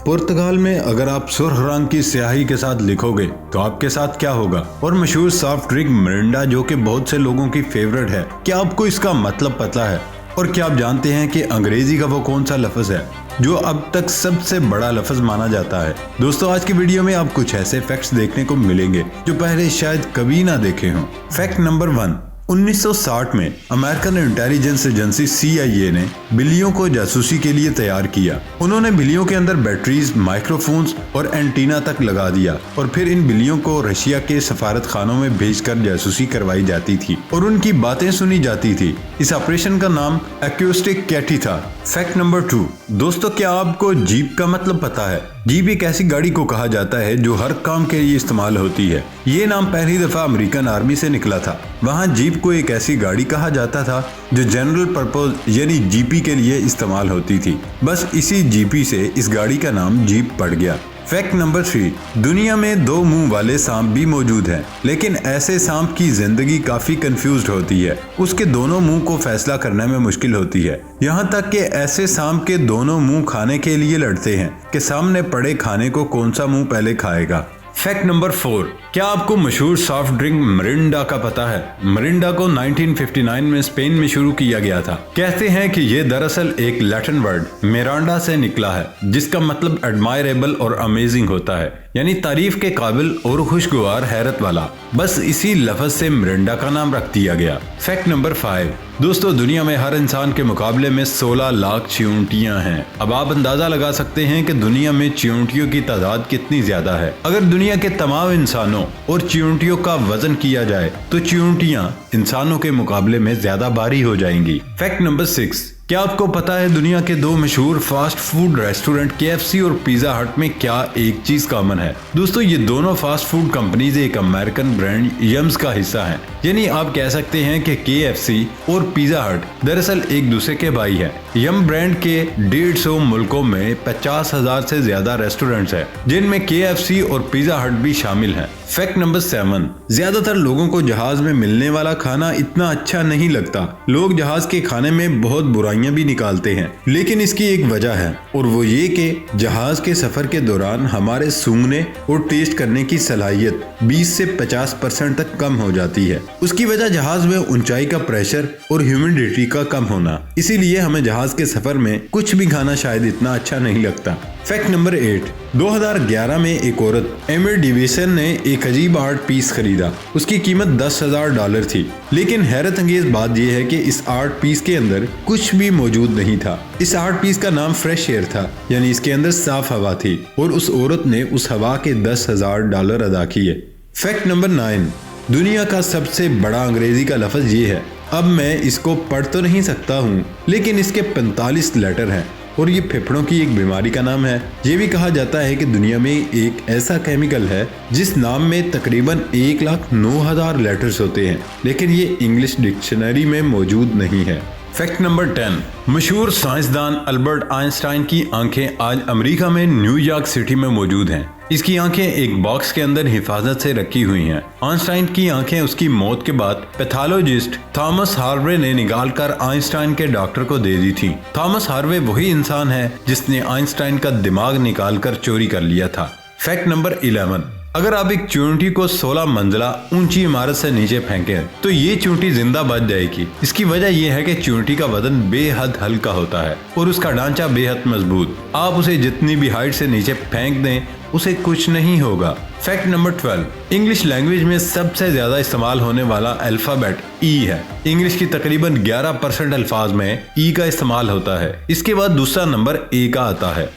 पुर्तगाल में अगर आप सुर्ख रंग की स्याही के साथ लिखोगे तो आपके साथ क्या होगा। और मशहूर सॉफ्ट ड्रिंक मिरिंडा जो कि बहुत से लोगों की फेवरेट है, क्या आपको इसका मतलब पता है? और क्या आप जानते हैं कि अंग्रेजी का वो कौन सा लफ्ज है जो अब तक सबसे बड़ा लफ्ज माना जाता है? दोस्तों, आज की वीडियो में आप कुछ ऐसे फैक्ट्स देखने को मिलेंगे जो पहले शायद कभी ना देखे हों। फैक्ट नंबर 1, 1960 में अमेरिकन इंटेलिजेंस एजेंसी CIA ने बिल्लियों को जासूसी के लिए तैयार किया। उन्होंने बिल्लियों के अंदर बैटरीज, माइक्रोफोन्स और एंटीना तक लगा दिया और फिर इन बिल्लियों को रशिया के सफारत खानों में भेजकर जासूसी करवाई जाती थी और उनकी बातें सुनी जाती थी। इस ऑपरेशन का नाम एक्यूस्टिक कैटी था। फैक्ट नंबर 2, दोस्तों, क्या आपको जीप का मतलब पता है? जीप एक ऐसी गाड़ी को कहा जाता है जो हर काम के लिए इस्तेमाल होती है। ये नाम पहली दफा अमेरिकन आर्मी से निकला था। वहाँ जीप को एक ऐसी गाड़ी कहा जाता था जो जनरल पर्पज यानी जीपी के लिए इस्तेमाल होती थी। बस इसी जीपी से इस गाड़ी का नाम जीप पड़ गया। फैक्ट नंबर 3, दुनिया में 2 मुंह वाले सांप भी मौजूद हैं, लेकिन ऐसे सांप की जिंदगी काफी कंफ्यूज्ड होती है। उसके दोनों मुंह को फैसला करने में मुश्किल होती है, यहाँ तक कि ऐसे सांप के दोनों मुंह खाने के लिए लड़ते हैं कि सामने पड़े खाने को कौन सा मुंह पहले खाएगा। फैक्ट नंबर 4, क्या आपको मशहूर सॉफ्ट ड्रिंक मिरिंडा का पता है? मिरिंडा को 1959 में स्पेन में शुरू किया गया था। कहते हैं कि ये दरअसल एक लैटिन वर्ड मिरांडा से निकला है, जिसका मतलब एडमायरेबल और अमेजिंग होता है, यानी तारीफ के काबिल और खुशगवार, हैरत वाला। बस इसी लफ्ज से मिरिंडा का नाम रख दिया गया। फैक्ट नंबर 5, दोस्तों, दुनिया में हर इंसान के मुकाबले में 16 लाख चींटियां हैं। अब आप अंदाजा लगा सकते हैं कि दुनिया में चींटियों की तादाद कितनी ज्यादा है। अगर दुनिया के तमाम इंसानों और चींटियों का वजन किया जाए तो चींटियां इंसानों के मुकाबले में ज्यादा भारी हो जाएंगी। फैक्ट नंबर 6, क्या आपको पता है दुनिया के 2 मशहूर फास्ट फूड रेस्टोरेंट KFC और पिज्जा हट में क्या एक चीज कॉमन है? दोस्तों, ये दोनों फास्ट फूड कंपनीज एक अमेरिकन ब्रांड यम्स का हिस्सा हैं। यानी आप कह सकते हैं कि KFC और पिज्जा हट दरअसल एक दूसरे के भाई हैं। यम ब्रांड के 150 मुल्कों में 50,000 से ज्यादा रेस्टोरेंट्स हैं, जिनमें KFC और पिज्जा हट भी शामिल हैं। फैक्ट नंबर 7, ज्यादातर लोगों को जहाज में मिलने वाला खाना इतना अच्छा नहीं लगता। लोग जहाज के खाने में बहुत बुराइयां भी निकालते हैं, लेकिन इसकी एक वजह है और वो ये कि जहाज के सफर के दौरान हमारे सूंघने और टेस्ट करने की सलाहियत 20 से 50% तक कम हो जाती है। उसकी वजह जहाज में ऊंचाई का प्रेशर और ह्यूमिडिटी का कम होना। इसीलिए हमें जहाज के सफर में कुछ भी खाना शायद इतना अच्छा नहीं लगता। फैक्ट नंबर 8, 2011 में एक औरत एमिर डिविसन ने एक अजीब आर्ट पीस खरीदा। उसकी कीमत $10,000 थी, लेकिन हैरत अंगेज बात यह है कि इस आर्ट पीस के अंदर कुछ भी मौजूद नहीं था। इस आर्ट पीस का नाम फ्रेश एयर था, यानी इसके अंदर साफ हवा थी और उस औरत ने उस हवा के $10,000 अदा किए। फैक्ट नंबर 9, दुनिया का सबसे बड़ा अंग्रेजी का लफ्ज ये है। अब मैं इसको पढ़ तो नहीं सकता हूँ, लेकिन इसके 45 लेटर हैं और ये फेफड़ों की एक बीमारी का नाम है। ये भी कहा जाता है कि दुनिया में एक ऐसा केमिकल है जिस नाम में तकरीबन 1,09,000 लेटर्स होते हैं, लेकिन ये इंग्लिश डिक्शनरी में मौजूद नहीं है। फैक्ट नंबर 10, मशहूर साइंसदान अल्बर्ट आइंस्टाइन की आंखें आज अमेरिका में न्यूयॉर्क सिटी में मौजूद हैं। इसकी आंखें एक बॉक्स के अंदर हिफाजत से रखी हुई हैं। आइंस्टाइन की आंखें उसकी मौत के बाद पैथोलॉजिस्ट थॉमस हार्वे ने निकालकर आइंस्टाइन के डॉक्टर को दे दी थी। थॉमस हार्वे वही इंसान है जिसने आइंस्टाइन का दिमाग निकालकर चोरी कर लिया था। फैक्ट नंबर 11, अगर आप एक चींटी को 16 मंजिला ऊंची इमारत से नीचे फेंकें तो ये चींटी जिंदा बच जाएगी। इसकी वजह यह है कि चींटी का वजन बेहद हल्का होता है और उसका ढांचा बेहद मजबूत। आप उसे जितनी भी हाइट से नीचे फेंक दें, उसे कुछ नहीं होगा। फैक्ट नंबर 12, इंग्लिश लैंग्वेज में सबसे ज्यादा इस्तेमाल होने वाला अल्फाबेट E है। इंग्लिश की तकरीबन 11% अल्फाज में E का इस्तेमाल होता है। इसके बाद दूसरा नंबर A का आता है।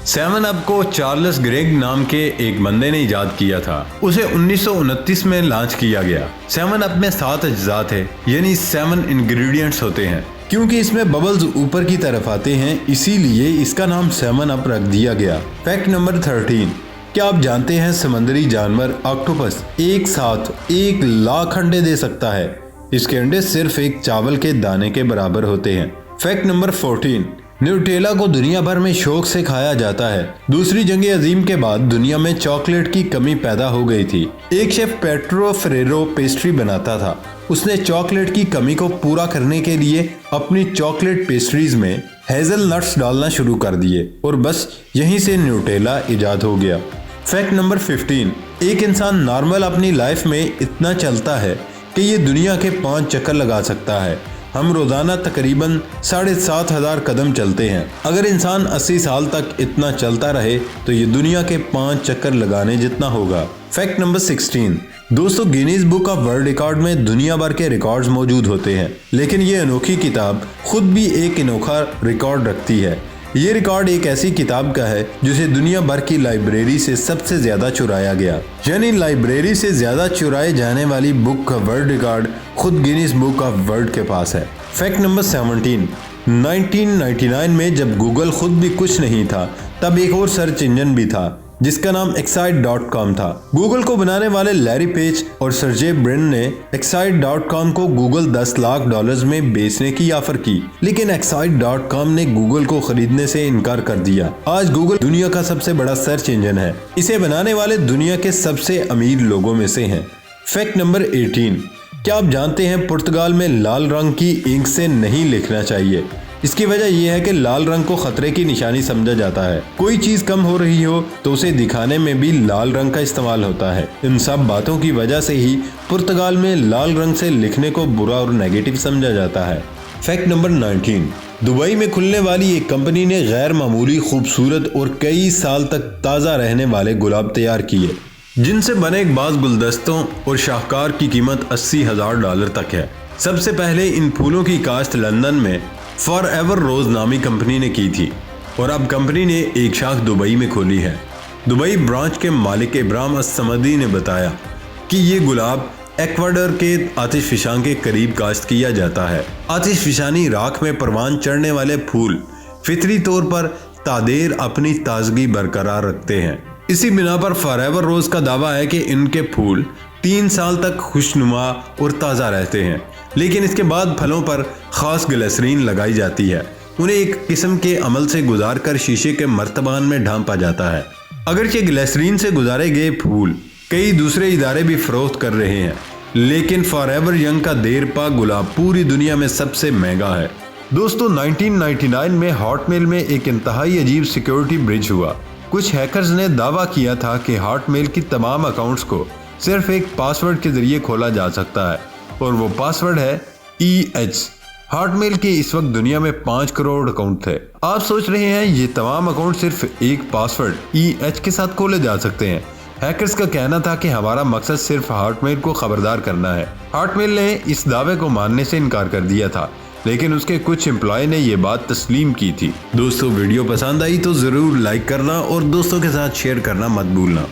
7 अप को चार्ल्स ग्रेग नाम के एक बंदे ने इजाद किया था। उसे 1929 में लॉन्च किया गया। 7 अप में 7 अज्जा थे, यानी 7 इंग्रेडिएंट्स होते हैं। क्योंकि इसमें बबल्स ऊपर की तरफ आते हैं, इसीलिए इसका नाम 7 अप रख दिया गया। फैक्ट नंबर 13, क्या आप जानते हैं समंदरी जानवर ऑक्टोपस एक साथ 1 लाख अंडे दे सकता है? इसके अंडे सिर्फ एक चावल के दाने के बराबर होते हैं। फैक्ट नंबर 14, न्यूटेला को दुनिया भर में शौक से खाया जाता है। दूसरी जंग अजीम के बाद दुनिया में चॉकलेट की कमी पैदा हो गई थी। एक शेफ पेट्रो फेरेरो पेस्ट्री बनाता था। उसने चॉकलेट की कमी को पूरा करने के लिए अपनी चॉकलेट पेस्ट्रीज में हेजलनट्स डालना शुरू कर दिए और बस यहीं से न्यूटेला इजाद हो गया। फैक्ट नंबर 15, एक इंसान नॉर्मल अपनी लाइफ में इतना चलता है कि ये दुनिया के 5 चक्कर लगा सकता है। हम रोजाना तकरीबन 7,500 कदम चलते हैं। अगर इंसान 80 साल तक इतना चलता रहे तो ये दुनिया के 5 चक्कर लगाने जितना होगा। फैक्ट नंबर 16, दोस्तों Guinness book of world record में दुनिया भर के रिकॉर्ड्स मौजूद होते हैं, लेकिन ये अनोखी किताब खुद भी एक अनोखा रिकॉर्ड रखती है। ये रिकॉर्ड एक ऐसी किताब का है जिसे दुनिया भर की लाइब्रेरी से सबसे ज्यादा चुराया गया, यानी लाइब्रेरी से ज्यादा चुराए जाने वाली बुक का वर्ल्ड रिकॉर्ड खुद गिनीज बुक ऑफ वर्ल्ड के पास है। फैक्ट नंबर 17, 1999 में जब गूगल खुद भी कुछ नहीं था तब एक और सर्च इंजन भी था जिसका नाम excite.com था। गूगल को बनाने वाले लैरी पेज और सर्जे ब्रिन ने excite.com को गूगल $10 लाख में बेचने की ऑफर की, लेकिन excite.com ने गूगल को खरीदने से इनकार कर दिया। आज गूगल दुनिया का सबसे बड़ा सर्च इंजन है। इसे बनाने वाले दुनिया के सबसे अमीर लोगों में से हैं। फैक्ट नंबर 18, क्या आप जानते हैं पुर्तगाल में लाल रंग की इंक से नहीं लिखना चाहिए? इसकी वजह यह है कि लाल रंग को खतरे की निशानी समझा जाता है। कोई चीज कम हो रही हो तो उसे दिखाने में भी लाल रंग का इस्तेमाल होता है। इन सब बातों की वजह से ही पुर्तगाल में लाल रंग से लिखने को बुरा और नेगेटिव समझा जाता है। फैक्ट नंबर 19, दुबई में खुलने वाली एक कंपनी ने गैर मामूली खूबसूरत और कई साल तक ताज़ा रहने वाले गुलाब तैयार किए, जिनसे बने एक बाज़ गुलदस्तों और शाहकार की कीमत $80,000 तक है। सबसे पहले इन फूलों की काश्त लंदन में फॉरएवर रोज नामी कंपनी ने की थी और अब कंपनी ने एक शाख दुबई में खोली है। दुबई ब्रांच के मालिक इब्राहिम अस-समदी ने बताया कि ये गुलाब एक्वाडोर के आतिशफिशां के करीब काश्त किया जाता है। आतिशफिशानी राख में परवान चढ़ने वाले फूल फितरी तौर पर तादेर अपनी ताजगी बरकरार रखते हैं। इसी बिना पर फॉरएवर रोज का दावा है कि इनके फूल 3 साल तक खुशनुमा और ताज़ा रहते हैं, लेकिन इसके बाद फलों पर खास ग्लिसरीन लगाई जाती है। उन्हें एक किस्म के अमल से गुजार कर शीशे के मर्तबान में ढांपा जाता है। अगरचे ग्लिसरीन से गुजारे गए फूल कई दूसरे इदारे भी फरोख्त कर रहे हैं, लेकिन फॉरएवर यंग का देर पा गुलाब पूरी दुनिया में सबसे महंगा है। दोस्तों 1999 में हॉटमेल में एक इंतहाई अजीब सिक्योरिटी ब्रीच हुआ। कुछ हैकर्स ने दावा किया था कि हॉटमेल की तमाम अकाउंट्स को सिर्फ एक पासवर्ड के जरिए खोला जा सकता है और वो पासवर्ड है EH। हॉटमेल के इस वक्त दुनिया में 5 करोड़ अकाउंट थे। आप सोच रहे हैं ये तमाम अकाउंट सिर्फ एक पासवर्ड EH के साथ खोले जा सकते हैं। हैकर्स का कहना था कि हमारा मकसद सिर्फ हॉटमेल को खबरदार करना है। हॉटमेल ने इस दावे को मानने से इनकार कर दिया था, लेकिन उसके कुछ एम्प्लॉय ने ये बात तस्लीम की थी। दोस्तों वीडियो पसंद आई तो जरूर लाइक करना और दोस्तों के साथ शेयर करना मत भूलना।